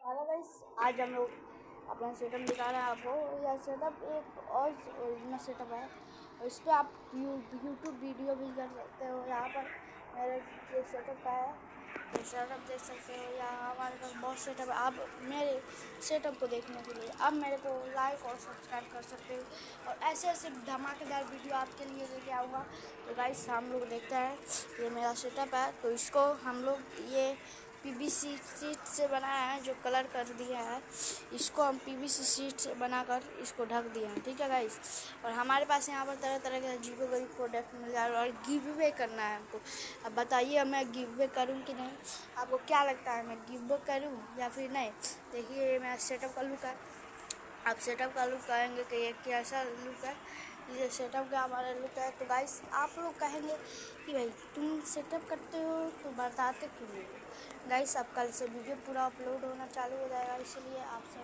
Hello guys, आज हम लोग अपना सेटअप दिखा रहे हैं आपको। यह सेटअप एक और ओरिजिनल सेटअप है और इस पर आप यूट्यूब वीडियो भी कर सकते हो। यहाँ पर मेरे ये सेटअप है, ये सेटअप देख सकते हो। यहाँ हमारे पास बहुत सेटअप है। आप मेरे सेटअप को देखने के लिए अब मेरे को लाइक और सब्सक्राइब कर सकते हो और ऐसे ऐसे धमाकेदार वीडियो आपके लिए लेके आऊँगा। तो गाइस हम लोग देखते हैं, ये मेरा सेटअप है। तो इसको हम लोग ये पीवीसी शीट से बनाया है, जो कलर कर दिया है। इसको हम पीवीसी शीट से बनाकर इसको ढक दिए हैं, ठीक है गाइस। और हमारे पास यहाँ पर तरह तरह के अजीबो गरीब प्रोडक्ट मिल जा रहा है और गिव अवे करना है हमको। अब बताइए मैं गिव अवे करूँ कि नहीं? आपको क्या लगता है, मैं गिव अवे करूँ या फिर नहीं? देखिए ये मेरा सेटअप का लुक है। आप सेटअप का लुक कहेंगे कि ये कैसा लुक है, ये सेटअप का हमारा लुक है। तो गाइस आप लोग कहेंगे कि भाई तुम सेटअप करते हो तो बताते क्यों नहीं? गाइस अब कल से वीडियो पूरा अपलोड होना चालू हो जाएगा, इसलिए आप सब